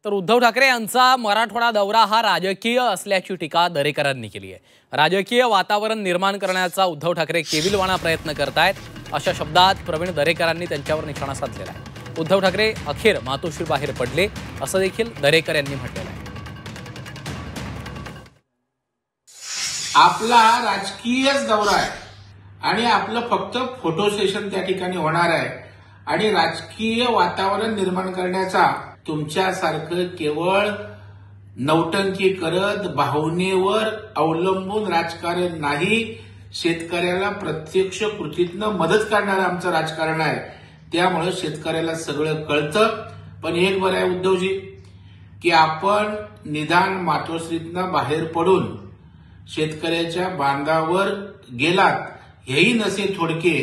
तर उद्धव ठाकरे यांचा मराठवाडा दौरा हा राजकीय असल्याची टीका दरेकरांनी केली आहे। राजकीय वातावरण निर्माण करण्याचा उद्धव ठाकरे केविलवाणा प्रयत्न करतायत अशा शब्दात प्रवीण दरेकरांनी त्यांच्यावर निशाणा साधलेला आहे। उद्धव ठाकरे अखेर मातोश्री बाहेर पडले असं देखील दरेकर यांनी म्हटलेलं आहे। आपला राजकीयच दौरा आहे आणि आपलं फक्त फोटो सेशन त्या ठिकाणी होणार आहे आणि राजकीय वातावरण निर्माण करण्याचा तुमच्यासारखं केवळ नौटंकी करत भावनेवर अवलंबून राजकारण नाही, शेतकऱ्याला प्रत्यक्ष कृतीतनं मदत करणारं आमचं राजकारण आहे। त्यामुळे शेतकऱ्याला सगळं कळतं। पण एक बरं आहे उद्धवजी की आपण निदान मातोश्रीतनं बाहेर पडून शेतकऱ्याच्या बांधावर गेलात, हेही नसे थोडके